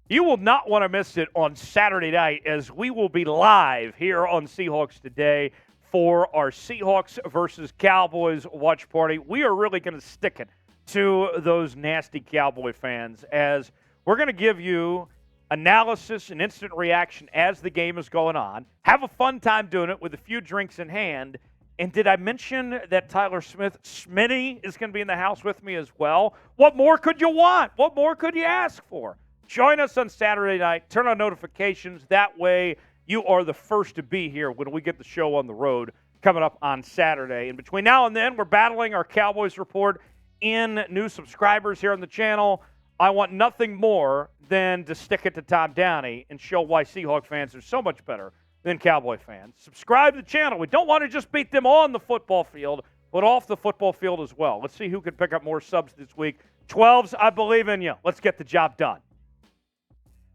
You will not want to miss it on Saturday night as we will be live here on Seahawks Today for our Seahawks versus Cowboys watch party. We are really going to stick it to those nasty Cowboy fans as we're going to give you analysis and instant reaction as the game is going on. Have a fun time doing it with a few drinks in hand. And did I mention that Tyler Smitty is going to be in the house with me as well? What more could you want? What more could you ask for? Join us on Saturday night. Turn on notifications. That way you are the first to be here when we get the show on the road coming up on Saturday. And between now and then, we're battling our Cowboys report in new subscribers here on the channel. I want nothing more than to stick it to Tom Downey and show why Seahawk fans are so much better than Cowboy fans. Subscribe to the channel. We don't want to just beat them on the football field, but off the football field as well. Let's see who can pick up more subs this week. 12s, I believe in you. Let's get the job done.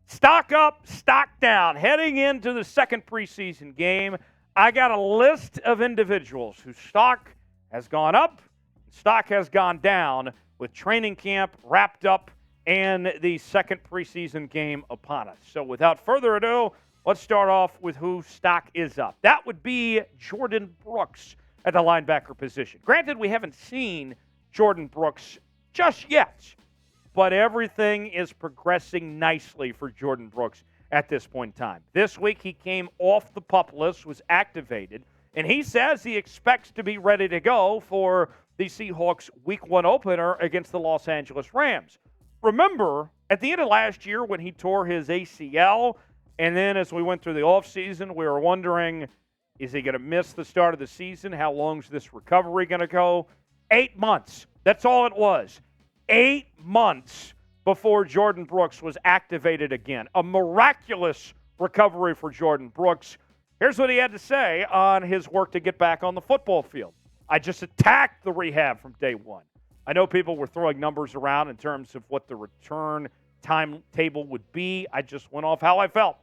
Stock up, stock down. Heading into the second preseason game, I got a list of individuals whose stock has gone up, stock has gone down with training camp wrapped up and the second preseason game upon us. So without further ado, let's start off with whose stock is up. That would be Jordyn Brooks at the linebacker position. Granted, we haven't seen Jordyn Brooks just yet, but everything is progressing nicely for Jordyn Brooks at this point in time. This week, he came off the PUP list, was activated, and he says he expects to be ready to go for the Seahawks Week 1 opener against the Los Angeles Rams. Remember, at the end of last year when he tore his ACL, and then as we went through the offseason, we were wondering, is he going to miss the start of the season? How long is this recovery going to go? 8 months. That's all it was. 8 months before Jordyn Brooks was activated again. A miraculous recovery for Jordyn Brooks. Here's what he had to say on his work to get back on the football field. I just attacked the rehab from day one. I know people were throwing numbers around in terms of what the return timetable would be. I just went off how I felt.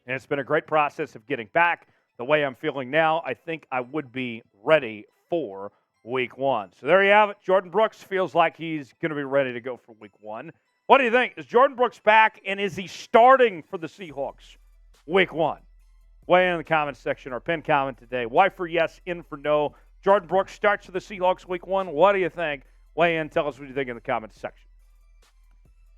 And it's been a great process of getting back. The way I'm feeling now, I think I would be ready for Week 1. So there you have it. Jordyn Brooks feels like he's going to be ready to go for Week 1. What do you think? Is Jordyn Brooks back, and is he starting for the Seahawks Week 1? Weigh in the comments section or pin comment today. Y for yes, in for no. Jordyn Brooks starts for the Seahawks Week 1. What do you think? Weigh in. Tell us what you think in the comments section.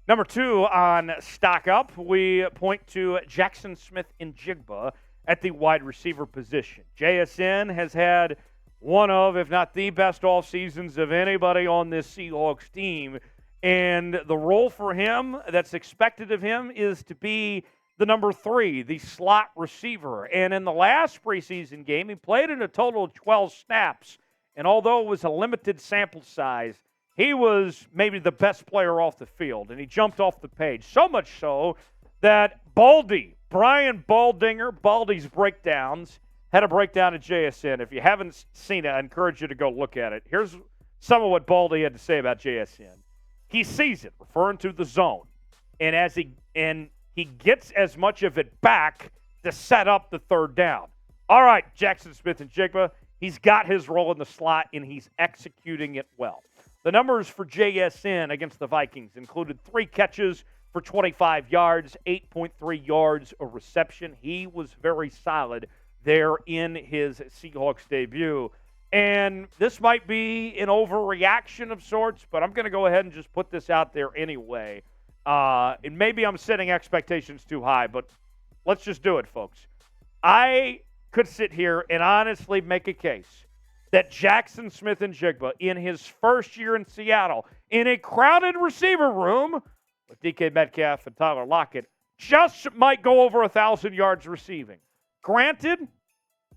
Number 2 on Stock Up, we point to Jaxon Smith-Njigba at the wide receiver position. JSN has had one of, if not the best off seasons of anybody on this Seahawks team. And the role for him that's expected of him is to be the number 3, the slot receiver. And in the last preseason game, he played in a total of 12 snaps. And although it was a limited sample size, he was maybe the best player off the field. And he jumped off the page. So much so that Brian Baldy's breakdowns, had a breakdown at JSN. If you haven't seen it, I encourage you to go look at it. Here's some of what Baldy had to say about JSN. He sees it, referring to the zone, and he gets as much of it back to set up the third down. All right, Jaxon Smith-Njigba, he's got his role in the slot, and he's executing it well. The numbers for JSN against the Vikings included 3 catches for 25 yards, 8.3 yards a reception. He was very solid there in his Seahawks debut. And this might be an overreaction of sorts, but I'm going to go ahead and just put this out there anyway. And maybe I'm setting expectations too high, but let's just do it, folks. I could sit here and honestly make a case that Jaxon Smith-Njigba, in his first year in Seattle, in a crowded receiver room with DK Metcalf and Tyler Lockett, just might go over 1,000 yards receiving. Granted,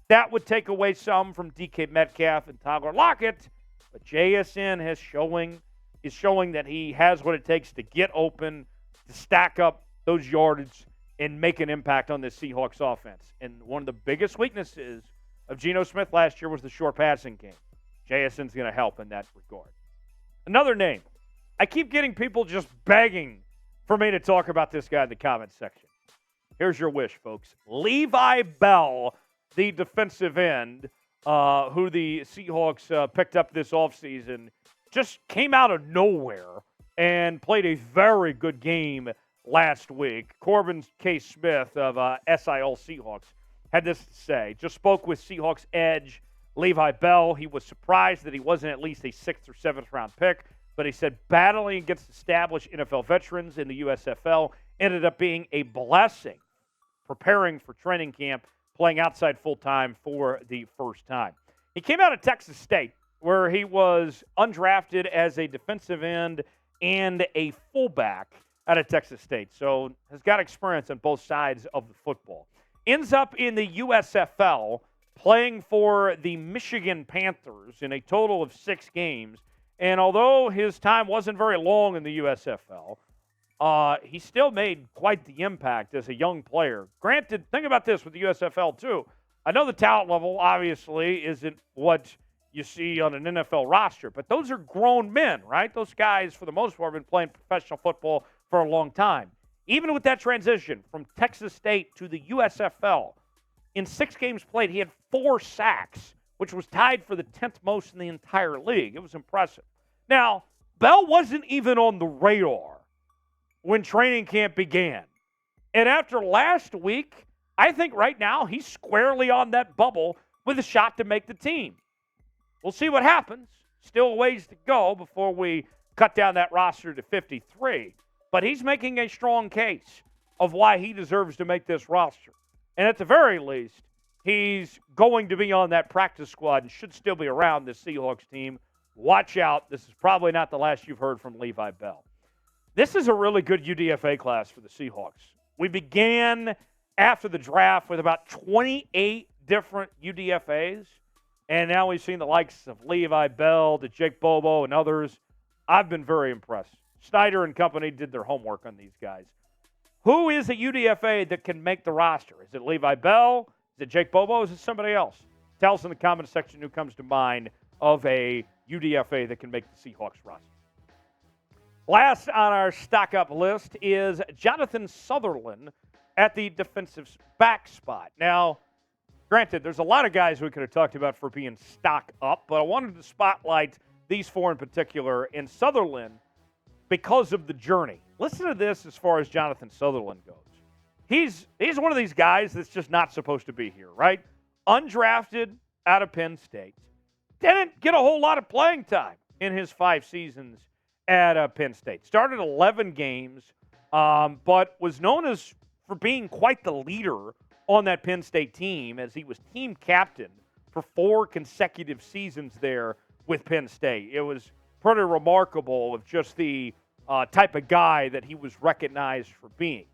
that would take away some from DK Metcalf and Tyler Lockett, but JSN is showing that he has what it takes to get open, to stack up those yardage, and make an impact on this Seahawks offense. And one of the biggest weaknesses of Geno Smith last year was the short passing game. JSN's going to help in that regard. Another name. I keep getting people just begging for me to talk about this guy in the comments section. Here's your wish, folks. Levi Bell, the defensive end, who the Seahawks picked up this offseason, just came out of nowhere and played a very good game last week. Corbin K. Smith of SIL Seahawks had this to say. Just spoke with Seahawks edge Levi Bell. He was surprised that he wasn't at least a 6th or 7th round pick, but he said battling against established NFL veterans in the USFL ended up being a blessing, preparing for training camp, playing outside full-time for the first time. He came out of Texas State, where he was undrafted as a defensive end and a fullback out of Texas State, so has got experience on both sides of the football. Ends up in the USFL, playing for the Michigan Panthers in a total of 6 games, and although his time wasn't very long in the USFL, he still made quite the impact as a young player. Granted, think about this with the USFL too. I know the talent level obviously isn't what you see on an NFL roster, but those are grown men, right? Those guys, for the most part, have been playing professional football for a long time. Even with that transition from Texas State to the USFL, in 6 games played, he had 4 sacks, which was tied for the 10th most in the entire league. It was impressive. Now, Bell wasn't even on the radar when training camp began. And after last week, I think right now he's squarely on that bubble with a shot to make the team. We'll see what happens. Still a ways to go before we cut down that roster to 53. But he's making a strong case of why he deserves to make this roster. And at the very least, he's going to be on that practice squad and should still be around this Seahawks team. Watch out. This is probably not the last you've heard from Levi Bell. This is a really good UDFA class for the Seahawks. We began after the draft with about 28 different UDFAs, and now we've seen the likes of Levi Bell, to Jake Bobo, and others. I've been very impressed. Snyder and company did their homework on these guys. Who is a UDFA that can make the roster? Is it Levi Bell? Is it Jake Bobo? Is it somebody else? Tell us in the comment section who comes to mind of a UDFA that can make the Seahawks roster. Last on our stock-up list is Jonathan Sutherland at the defensive back spot. Now, granted, there's a lot of guys we could have talked about for being stock up, but I wanted to spotlight these 4 in particular, and Sutherland because of the journey. Listen to this as far as Jonathan Sutherland goes. He's one of these guys that's just not supposed to be here, right? Undrafted out of Penn State. Didn't get a whole lot of playing time in his 5 seasons at Penn State. Started 11 games, but was known for being quite the leader on that Penn State team, as he was team captain for 4 consecutive seasons there with Penn State. It was pretty remarkable of just the type of guy that he was recognized for being.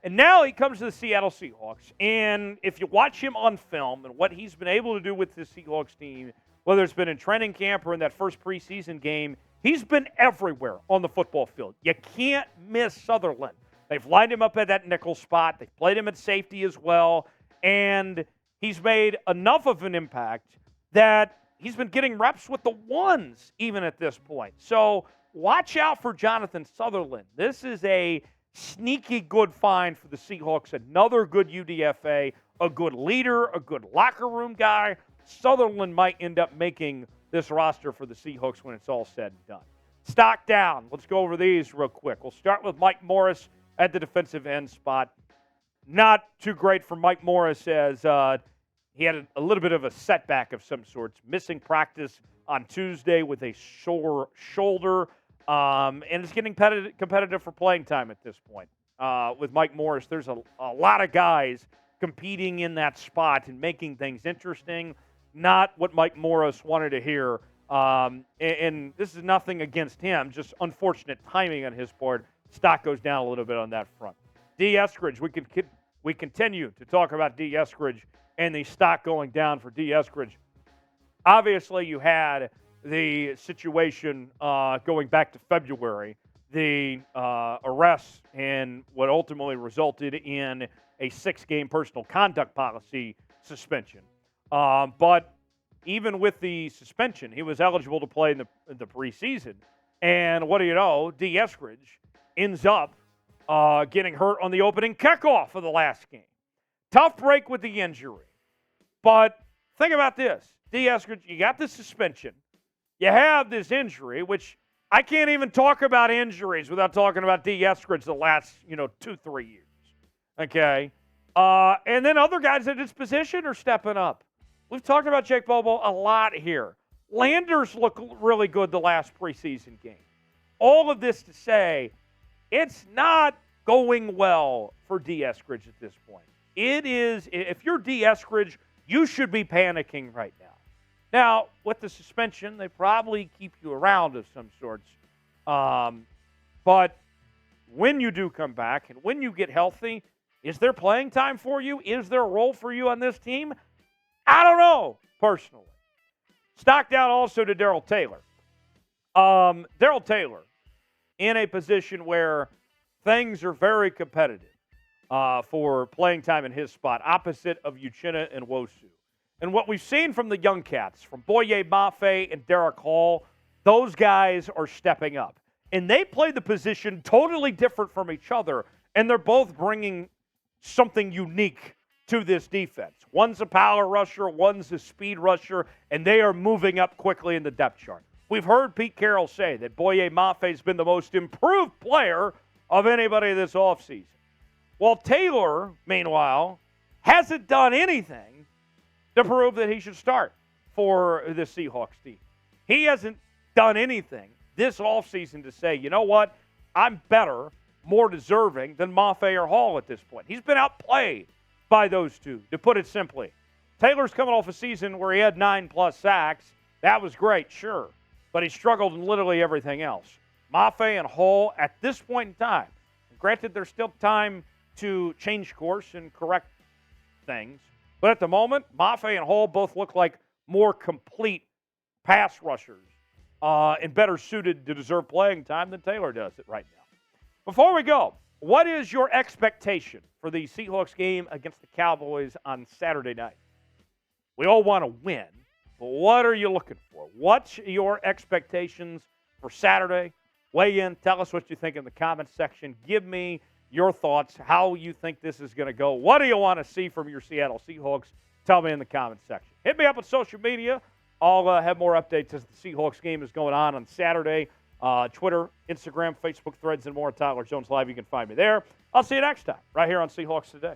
And now he comes to the Seattle Seahawks, and if you watch him on film and what he's been able to do with this Seahawks team, whether it's been in training camp or in that first preseason game, he's been everywhere on the football field. You can't miss Sutherland. They've lined him up at that nickel spot. They've played him at safety as well, and he's made enough of an impact that he's been getting reps with the ones even at this point. So watch out for Jonathan Sutherland. This is a sneaky good find for the Seahawks. Another good UDFA, a good leader, a good locker room guy. Sutherland might end up making this roster for the Seahawks when it's all said and done. Stock down. Let's go over these real quick. We'll start with Mike Morris at the defensive end spot. Not too great for Mike Morris, as he had a little bit of a setback of some sorts. Missing practice on Tuesday with a sore shoulder. And it's getting competitive for playing time at this point. With Mike Morris, there's a lot of guys competing in that spot and making things interesting. Not what Mike Morris wanted to hear. And this is nothing against him, just unfortunate timing on his part. Stock goes down a little bit on that front. Dee Eskridge, we continue to talk about Dee Eskridge and the stock going down for Dee Eskridge. Obviously, you had the situation going back to February, the arrest and what ultimately resulted in a 6-game personal conduct policy suspension. But even with the suspension, he was eligible to play in the preseason. And what do you know? Dee Eskridge ends up getting hurt on the opening kickoff of the last game. Tough break with the injury. But think about this. Dee Eskridge, you got the suspension. You have this injury, which I can't even talk about injuries without talking about Dee Eskridge the last, 2-3 years. Okay? And then other guys at his position are stepping up. We've talked about Jake Bobo a lot here. Landers look really good the last preseason game. All of this to say, it's not going well for Dee Eskridge at this point. It is, if you're Dee Eskridge, you should be panicking right now. Now, with the suspension, they probably keep you around of some sorts. But when you do come back and when you get healthy, is there playing time for you? Is there a role for you on this team? I don't know, personally. Stock down also to Darrell Taylor. Darrell Taylor in a position where things are very competitive for playing time in his spot, opposite of Uchenna and Wosu. And what we've seen from the young cats, from Boye Mafe and Derek Hall, those guys are stepping up. And they play the position totally different from each other, and they're both bringing something unique to this defense. One's a power rusher, one's a speed rusher, and they are moving up quickly in the depth chart. We've heard Pete Carroll say that Boye Mafe has been the most improved player of anybody this offseason. Well, Taylor, meanwhile, hasn't done anything to prove that he should start for the Seahawks team. He hasn't done anything this offseason to say, you know what, I'm better, more deserving than Mafe or Hall at this point. He's been outplayed by those two, to put it simply. Taylor's coming off a season where he had 9+ sacks. That was great, sure, but he struggled in literally everything else. Mafe and Hall, at this point in time, granted there's still time to change course and correct things, but at the moment, Mafe and Hall both look like more complete pass rushers and better suited to deserve playing time than Taylor does it right now. Before we go, what is your expectation for the Seahawks game against the Cowboys on Saturday night? We all want to win, but what are you looking for? What's your expectations for Saturday? Weigh in. Tell us what you think in the comments section. Give me your thoughts, how you think this is going to go. What do you want to see from your Seattle Seahawks? Tell me in the comments section. Hit me up on social media. I'll have more updates as the Seahawks game is going on Saturday. Twitter, Instagram, Facebook, Threads, and more. Tyler Jones Live. You can find me there. I'll see you next time right here on Seahawks Today.